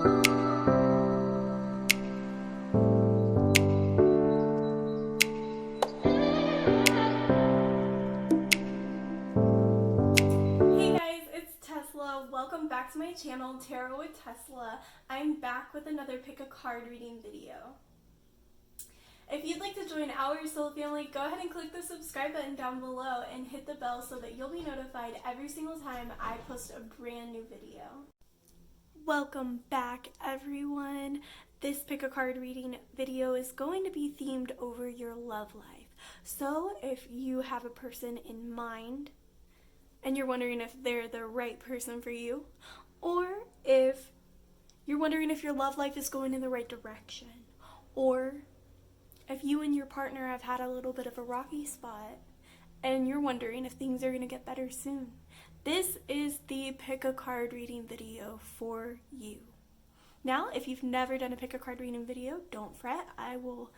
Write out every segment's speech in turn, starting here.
Welcome back to my channel, Tarot with Tesla. I'm back with another pick a card reading video. If you'd like to join our soul family, go ahead and click the subscribe button down below and hit the bell so that you'll be notified every single time I post a brand new video. Welcome back, everyone. This pick a card reading video is going to be themed over your love life. So if you have a person in mind and you're wondering if they're the right person for you, or if you're wondering if your love life is going in the right direction, or if you and your partner have had a little bit of a rocky spot and you're wondering if things are going to get better soon, this is the pick a card reading video for you. Now, if you've never done a pick a card reading video, don't fret. I will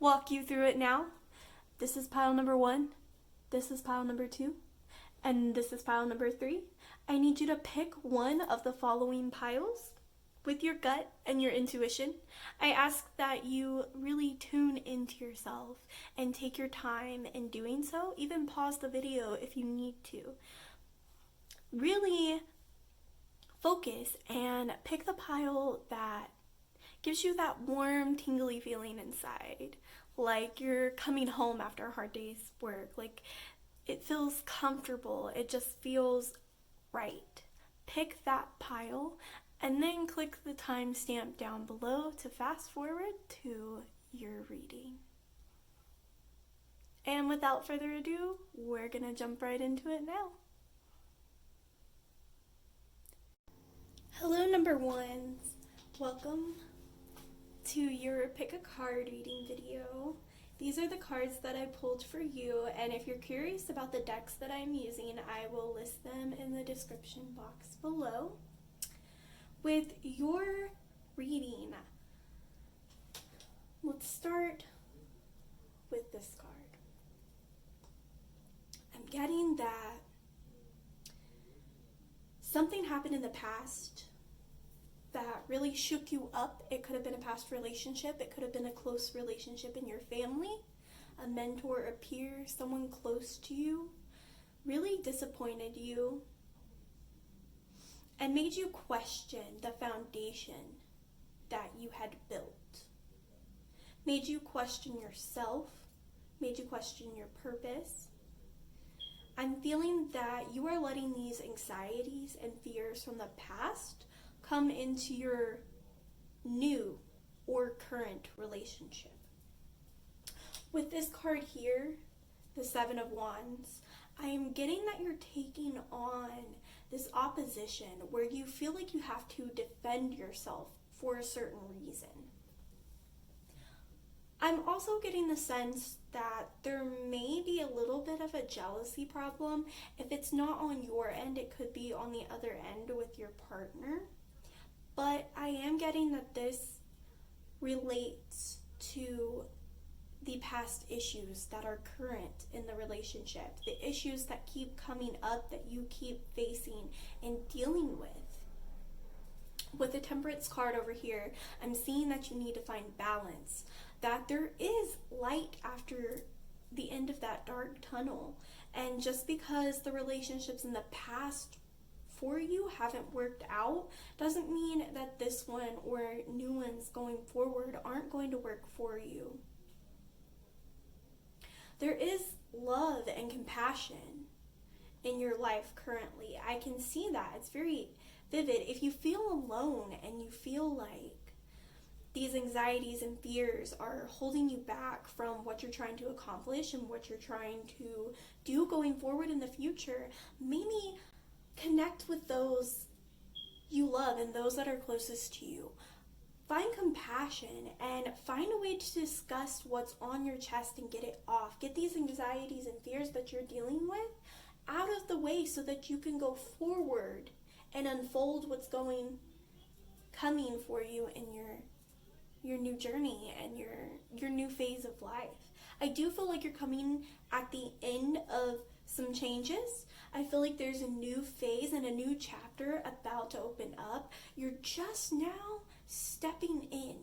walk you through it now. This is pile number 1. This is pile number 2. And this is pile number 3. I need you to pick one of the following piles with your gut and your intuition. I ask that you really tune into yourself and take your time in doing so. Even pause the video if you need to. Really focus and pick the pile that gives you that warm, tingly feeling inside. Like you're coming home after a hard day's work. Like it feels comfortable. It just feels right. Pick that pile and then click the timestamp down below to fast forward to your reading. And without further ado, we're gonna jump right into it now. Hello, number ones. Welcome to your pick a card reading video. These are the cards that I pulled for you, and if you're curious about the decks that I'm using, I will list them in the description box below. With your reading, let's start with this card. I'm getting that something happened in the past that really shook you up. It could have been a past relationship. It could have been a close relationship in your family, a mentor, a peer, someone close to you, really disappointed you and made you question the foundation that you had built. Made you question yourself, made you question your purpose. I'm feeling that you are letting these anxieties and fears from the past come into your new or current relationship. With this card here, the 7 of Wands, I am getting that you're taking on this opposition where you feel like you have to defend yourself for a certain reason. I'm also getting the sense that there may be a little bit of a jealousy problem. If it's not on your end, it could be on the other end with your partner. But I am getting that this relates to the past issues that are current in the relationship, the issues that keep coming up that you keep facing and dealing with. With the Temperance card over here, I'm seeing that you need to find balance, that there is light after the end of that dark tunnel. And just because the relationships in the past for you haven't worked out doesn't mean that this one or new ones going forward aren't going to work for you. There is love and compassion in your life currently. I can see that. It's very vivid. If you feel alone and you feel like these anxieties and fears are holding you back from what you're trying to accomplish and what you're trying to do going forward in the future, maybe connect with those you love and those that are closest to you. Find compassion and find a way to discuss what's on your chest and get it off. Get these anxieties and fears that you're dealing with out of the way so that you can go forward and unfold what's coming for you in your new journey and your new phase of life. I do feel like you're coming at the end of some changes. I feel like there's a new phase and a new chapter about to open up. You're just now stepping in.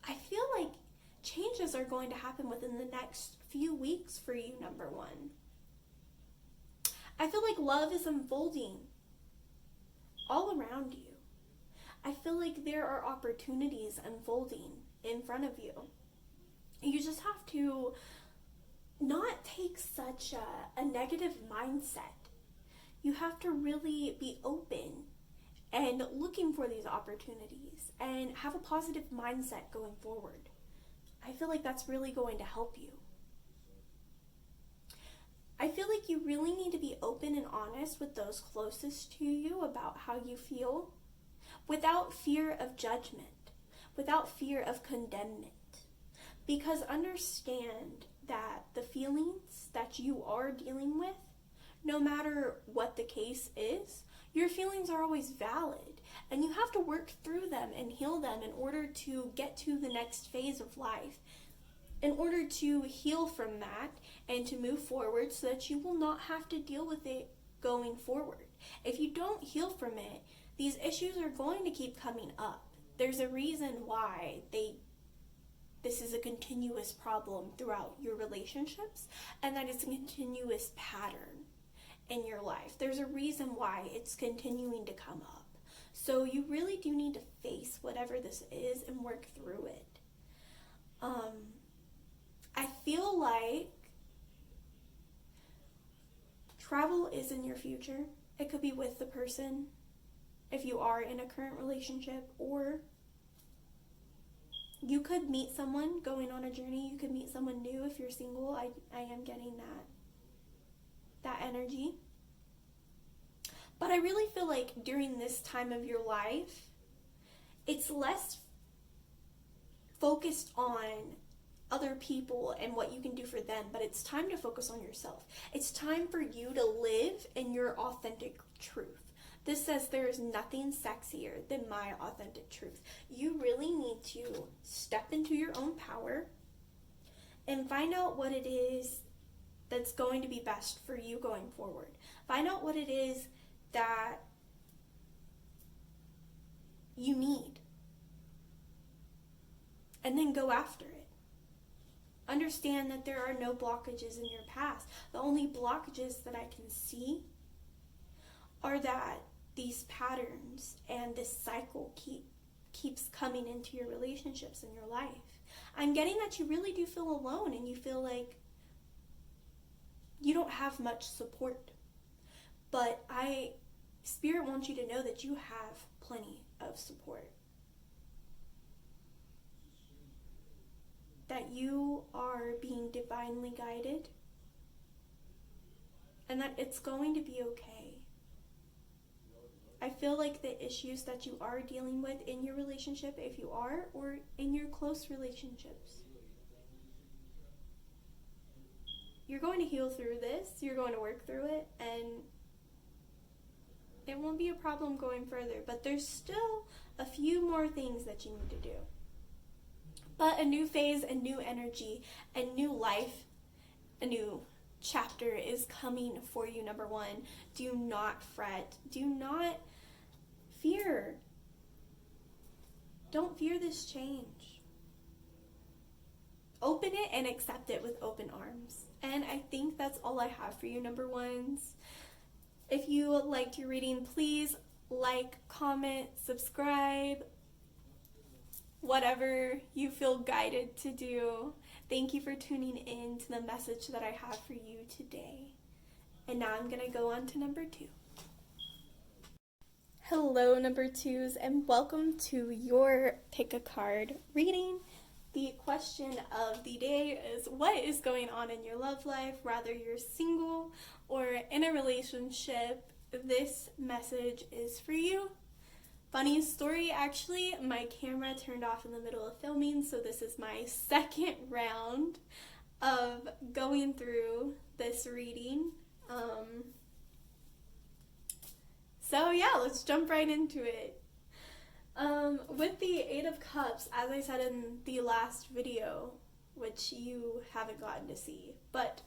I feel like changes are going to happen within the next few weeks for you, number one. I feel like love is unfolding all around you. I feel like there are opportunities unfolding in front of you. You just have to not take such a negative mindset. You have to really be open and looking for these opportunities and have a positive mindset going forward. I feel like that's really going to help you. I feel like you really need to be open and honest with those closest to you about how you feel, without fear of judgment, without fear of condemnment. Because understand that the feelings that you are dealing with, no matter what the case is, your feelings are always valid. And you have to work through them and heal them in order to get to the next phase of life. In order to heal from that and to move forward so that you will not have to deal with it going forward. If you don't heal from it, these issues are going to keep coming up. There's a reason why this is a continuous problem throughout your relationships, and that it's a continuous pattern in your life. There's a reason why it's continuing to come up. So you really do need to face whatever this is and work through it. I feel like travel is in your future. It could be with the person if you are in a current relationship, or you could meet someone going on a journey. You could meet someone new if you're single. I am getting that energy. But I really feel like during this time of your life, it's less focused on other people and what you can do for them, but it's time to focus on yourself. It's time for you to live in your authentic truth. This says there is nothing sexier than my authentic truth. You really need to step into your own power and find out what it is that's going to be best for you going forward. Find out what it is that you need, and then go after it. Understand that there are no blockages in your past. The only blockages that I can see are that these patterns and this cycle keeps coming into your relationships in your life. I'm getting that you really do feel alone and you feel like you don't have much support. But Spirit wants you to know that you have plenty of support. That you are being divinely guided, and that it's going to be okay. I feel like the issues that you are dealing with in your relationship, if you are, or in your close relationships, you're going to heal through this, you're going to work through it, and it won't be a problem going further. But there's still a few more things that you need to do. But a new phase, a new energy, a new life, a new chapter is coming for you, number one. Do not fret. Do not fear. Don't fear this change. Open it and accept it with open arms. And I think that's all I have for you, number ones. If you liked your reading, please like, comment, subscribe, whatever you feel guided to do. Thank you for tuning in to the message that I have for you today. And now I'm going to go on to number 2. Hello, number 2s, and welcome to your pick a card reading. The question of the day is, what is going on in your love life? Whether you're single or in a relationship, this message is for you. Funny story, actually, my camera turned off in the middle of filming, so this is my second round of going through this reading. So yeah, let's jump right into it. With the 8 of Cups, as I said in the last video, which you haven't gotten to see, but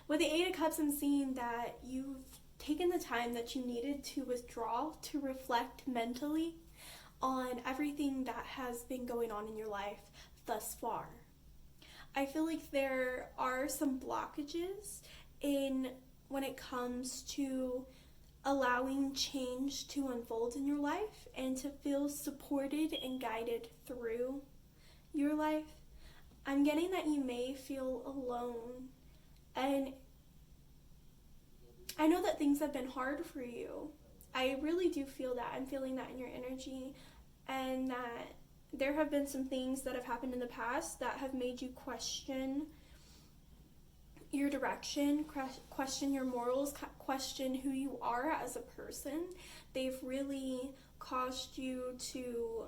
With the Eight of Cups, I'm seeing that you've taken the time that you needed to withdraw, to reflect mentally on everything that has been going on in your life thus far. I feel like there are some blockages in when it comes to allowing change to unfold in your life and to feel supported and guided through your life. I'm getting that you may feel alone, and I know that things have been hard for you. I really do feel that. I'm feeling that in your energy, and that there have been some things that have happened in the past that have made you question your direction, question your morals, question who you are as a person. They've really caused you to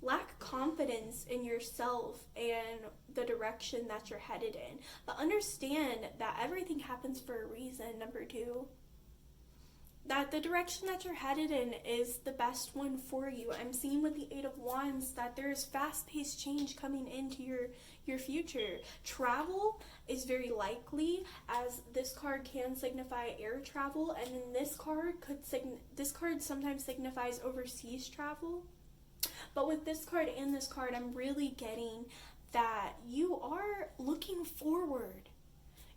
lack confidence in yourself and the direction that you're headed in. But understand that everything happens for a reason, number two. That the direction that you're headed in is the best one for you. I'm seeing with the Eight of Wands that there's fast-paced change coming into your future. Travel is very likely, as this card can signify air travel, and then this card sometimes signifies overseas travel. But with this card and this card, I'm really getting that you are looking forward.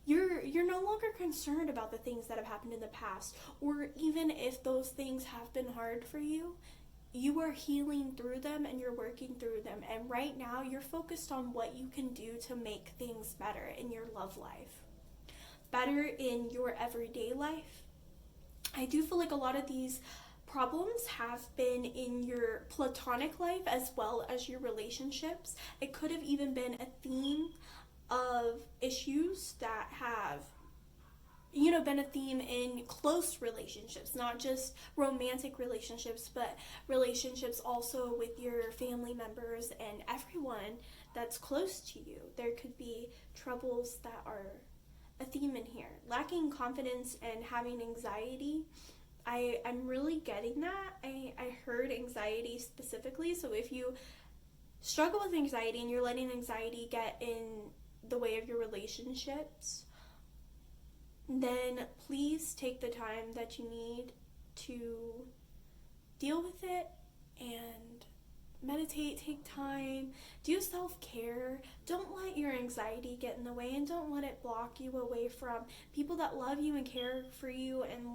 You're no longer concerned about the things that have happened in the past, or even if those things have been hard for you, you are healing through them and you're working through them. And right now you're focused on what you can do to make things better in your love life, better in your everyday life. I do feel like a lot of these problems have been in your platonic life as well as your relationships. It could have even been a theme of issues that have, been a theme in close relationships, not just romantic relationships, but relationships also with your family members and everyone that's close to you. There could be troubles that are a theme in here. Lacking confidence and having anxiety. I'm really getting that. I heard anxiety specifically. So if you struggle with anxiety and you're letting anxiety get in the way of your relationships, then please take the time that you need to deal with it and meditate, take time, do self-care. Don't let your anxiety get in the way, and don't let it block you away from people that love you and care for you and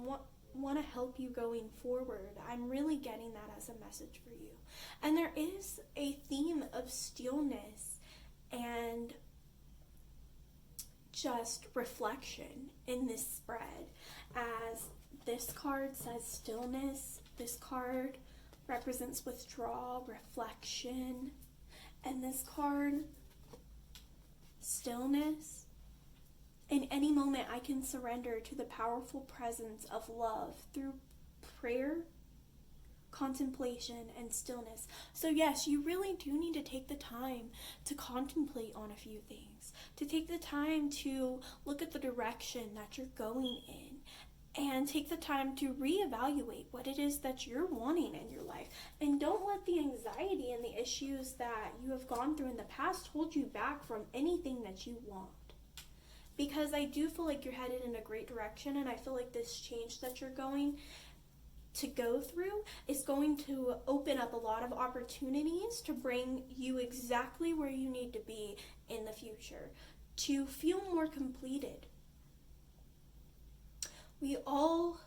want to help you going forward. I'm really getting that as a message for you. And there is a theme of stillness and just reflection in this spread, as this card says stillness. This card represents withdrawal, reflection, and this card, stillness. In any moment, I can surrender to the powerful presence of love through prayer, contemplation, and stillness. So yes, you really do need to take the time to contemplate on a few things, to take the time to look at the direction that you're going in, and take the time to reevaluate what it is that you're wanting in your life. And don't let the anxiety and the issues that you have gone through in the past hold you back from anything that you want. Because I do feel like you're headed in a great direction, and I feel like this change that you're going to go through is going to open up a lot of opportunities to bring you exactly where you need to be in the future, to feel more completed. We all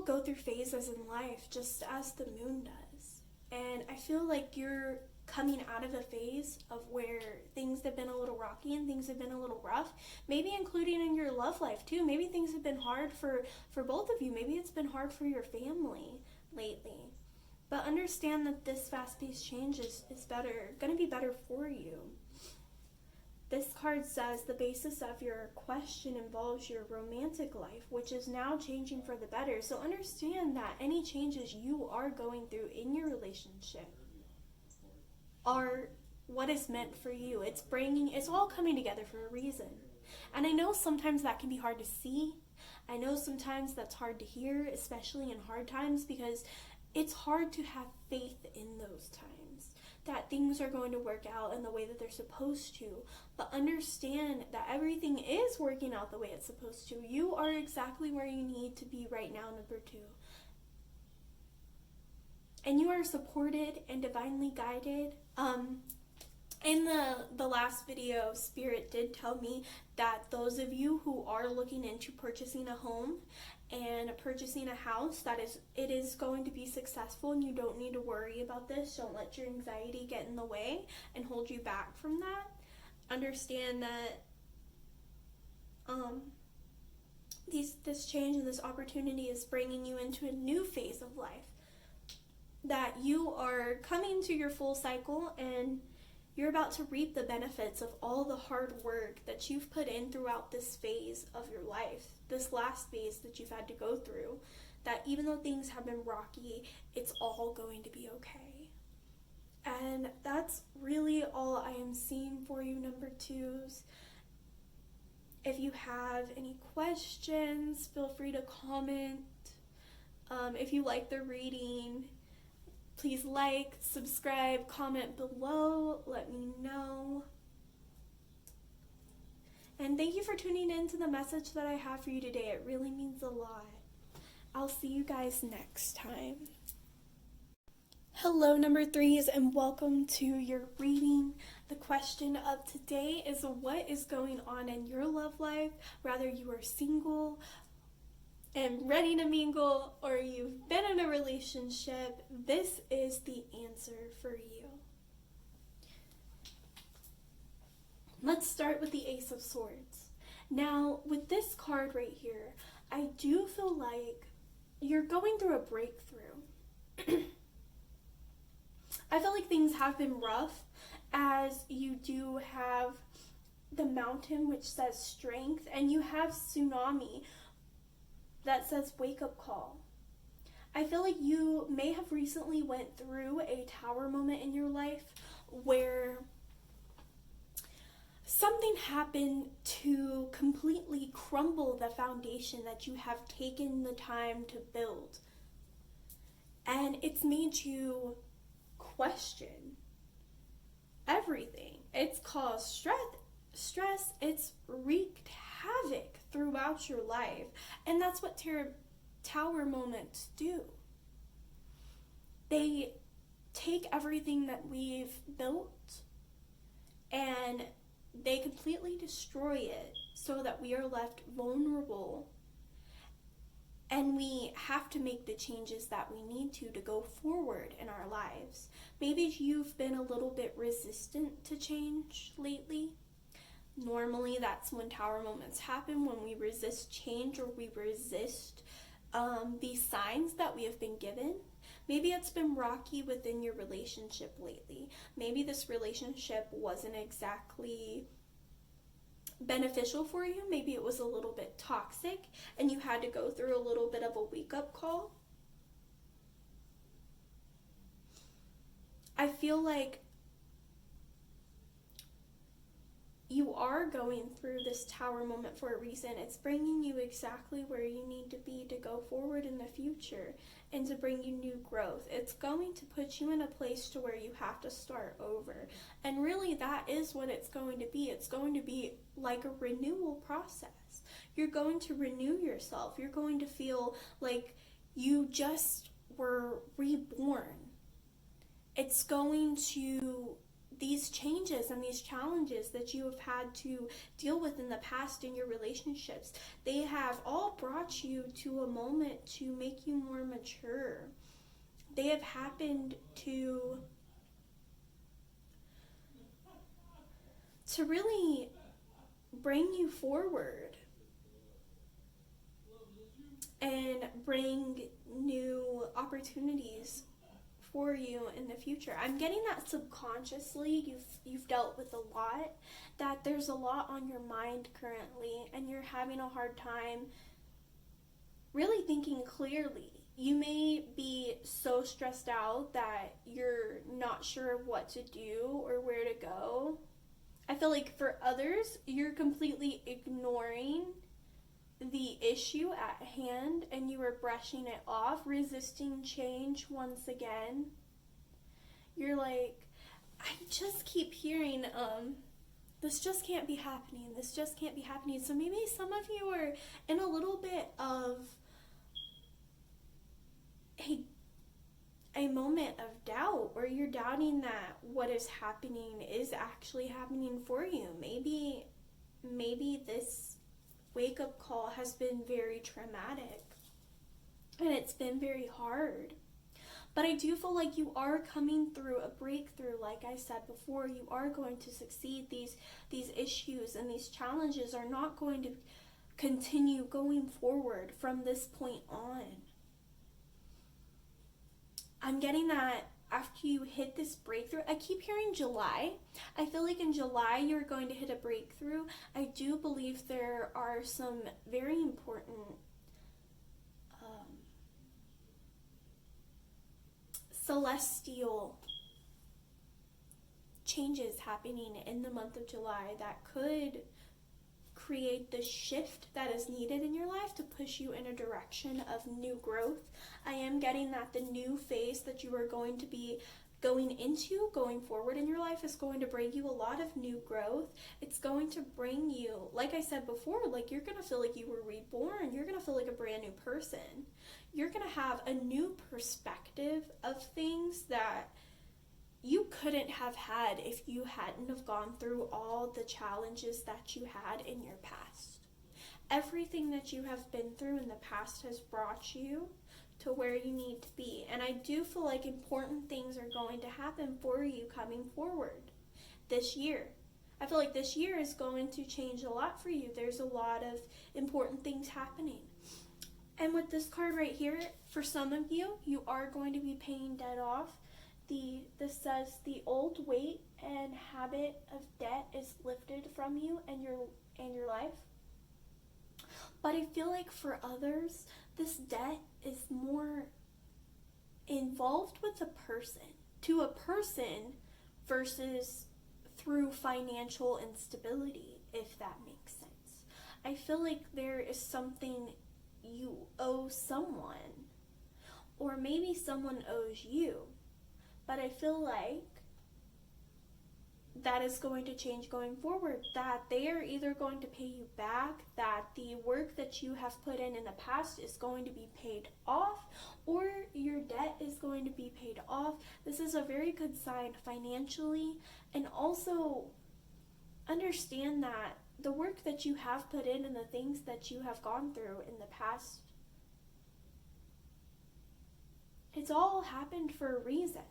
go through phases in life, just as the moon does. And I feel like you're coming out of a phase of where things have been a little rocky and things have been a little rough, maybe including in your love life too. Maybe things have been hard for both of you. Maybe it's been hard for your family lately. But understand that this fast-paced change is going to be better for you. This card says the basis of your question involves your romantic life, which is now changing for the better. So understand that any changes you are going through in your relationship are what is meant for you. It's all coming together for a reason. And I know sometimes that can be hard to see. I know sometimes that's hard to hear, especially in hard times, because it's hard to have faith in those times. that things are going to work out in the way that they're supposed to, but understand that everything is working out the way it's supposed to. You are exactly where you need to be right now, number 2. And you are supported and divinely guided. In the last video, Spirit did tell me that those of you who are looking into purchasing a home and purchasing a house, it is going to be successful, and you don't need to worry about this. Don't let your anxiety get in the way and hold you back from that. Understand that this change and this opportunity is bringing you into a new phase of life. That you are coming to your full cycle, and you're about to reap the benefits of all the hard work that you've put in throughout this phase of your life, this last phase that you've had to go through, that even though things have been rocky, it's all going to be okay. And that's really all I am seeing for you, number 2s. If you have any questions, feel free to comment. If you like the reading, please like, subscribe, comment below, let me know. And thank you for tuning in to the message that I have for you today. It really means a lot. I'll see you guys next time. Hello, number 3s, and welcome to your reading. The question of today is, what is going on in your love life? Whether you are single and ready to mingle, or you've been in a relationship, this is the answer for you. Let's start with the Ace of Swords. Now, with this card right here, I do feel like you're going through a breakthrough. I feel like things have been rough, as you do have the Mountain, which says strength, and you have Tsunami, that says wake up call. I feel like you may have recently went through a tower moment in your life where something happened to completely crumble the foundation that you have taken the time to build. And it's made you question everything. It's caused stress, it's wreaked havoc throughout your life, and that's what tower moments do. They take everything that we've built and they completely destroy it so that we are left vulnerable, and we have to make the changes that we need to go forward in our lives. Maybe you've been a little bit resistant to change lately. Normally, that's when tower moments happen, when we resist change, or we resist these signs that we have been given. Maybe it's been rocky within your relationship lately. Maybe this relationship wasn't exactly beneficial for you. Maybe it was a little bit toxic, and you had to go through a little bit of a wake-up call. I feel like you are going through this tower moment for a reason. It's bringing you exactly where you need to be to go forward in the future and to bring you new growth. It's going to put you in a place to where you have to start over. And really, that is what it's going to be. It's going to be like a renewal process. You're going to renew yourself. You're going to feel like you just were reborn. It's going to these changes and these challenges that you have had to deal with in the past in your relationships, they have all brought you to a moment to make you more mature. They have happened to really bring you forward and bring new opportunities for you in the future. I'm getting that subconsciously you've dealt with a lot, that there's a lot on your mind currently, and you're having a hard time really thinking clearly. You may be so stressed out that you're not sure what to do or where to go. I feel like for others, you're completely ignoring the issue at hand and you are brushing it off, resisting change once again. You're like, I just keep hearing, this just can't be happening. This just can't be happening. So maybe some of you are in a little bit of a moment of doubt, where you're doubting that what is happening is actually happening for you. Maybe this wake-up call has been very traumatic and it's been very hard. But I do feel like you are coming through a breakthrough. Like I said before, you are going to succeed. These issues and these challenges are not going to continue going forward from this point on. I'm getting that after you hit this breakthrough, I keep hearing July. I feel like in July you're going to hit a breakthrough. I do believe there are some very important celestial changes happening in the month of July that could create the shift that is needed in your life to push you in a direction of new growth. I am getting that the new phase that you are going to be going forward in your life is going to bring you a lot of new growth. It's going to bring you, like I said before, like you're going to feel like you were reborn. You're going to feel like a brand new person. You're going to have a new perspective of things that you couldn't have had if you hadn't have gone through all the challenges that you had in your past. Everything that you have been through in the past has brought you to where you need to be. And I do feel like important things are going to happen for you coming forward this year. I feel like this year is going to change a lot for you. There's a lot of important things happening. And with this card right here, for some of you, you are going to be paying debt off. This says the old weight and habit of debt is lifted from you and your life. But I feel like for others, this debt is more involved with to a person versus through financial instability, if that makes sense. I feel like there is something you owe someone, or maybe someone owes you. But I feel like that is going to change going forward, that they are either going to pay you back, that the work that you have put in the past is going to be paid off, or your debt is going to be paid off. This is a very good sign financially. And also understand that the work that you have put in and the things that you have gone through in the past, it's all happened for a reason.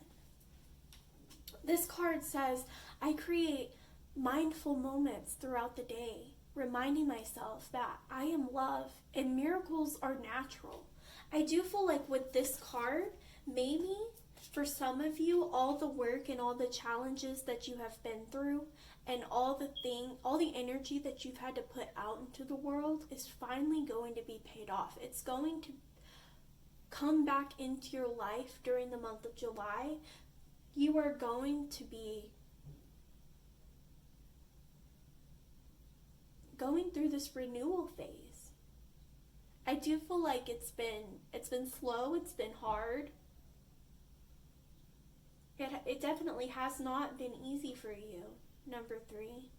This card says, I create mindful moments throughout the day, reminding myself that I am love and miracles are natural. I do feel like with this card, maybe for some of you, all the work and all the challenges that you have been through and all the energy that you've had to put out into the world is finally going to be paid off. It's going to come back into your life during the month of July. You are going to be going through this renewal phase. I do feel like it's been slow, it's been hard. It definitely has not been easy for you, number 3.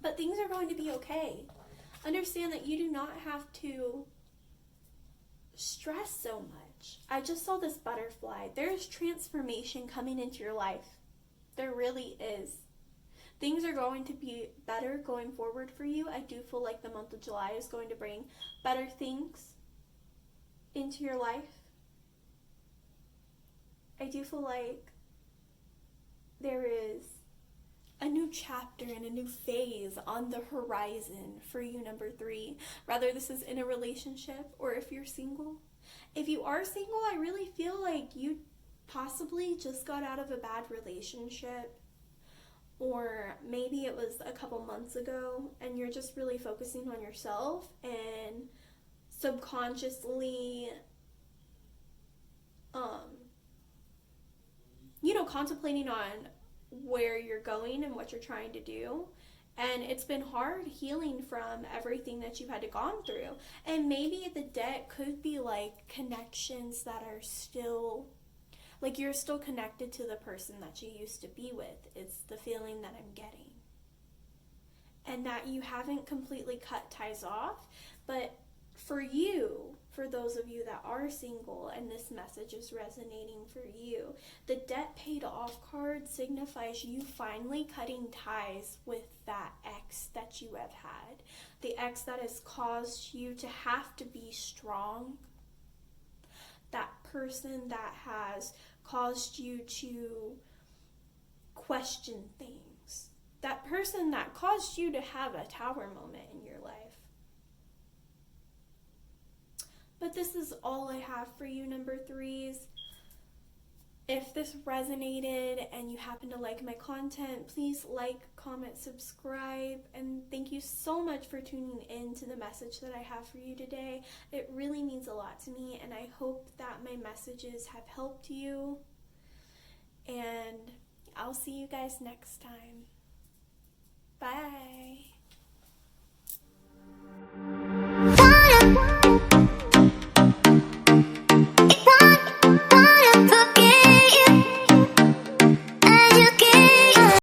But things are going to be okay. Understand that you do not have to stress so much. I just saw this butterfly. There's transformation coming into your life. There really is. Things are going to be better going forward for you. I do feel like the month of July is going to bring better things into your life. I do feel like there is a new chapter and a new phase on the horizon for you, number 3. Whether this is in a relationship or if you're single. If you are single, I really feel like you possibly just got out of a bad relationship, or maybe it was a couple months ago and you're just really focusing on yourself and subconsciously contemplating on where you're going and what you're trying to do. And it's been hard healing from everything that you've had to gone through. And maybe the debt could be like connections that are still Like, you're still connected to the person that you used to be with. It's the feeling that I'm getting. And that you haven't completely cut ties off, but for you, for those of you that are single and this message is resonating for you, the debt paid off card signifies you finally cutting ties with that ex that you have had. The ex that has caused you to have to be strong. That person that has caused you to question things. That person that caused you to have a tower moment in your life. But this is all I have for you, number 3s. If this resonated and you happen to like my content, please like, comment, subscribe, and thank you so much for tuning in to the message that I have for you today. It really means a lot to me, and I hope that my messages have helped you, and I'll see you guys next time. Bye.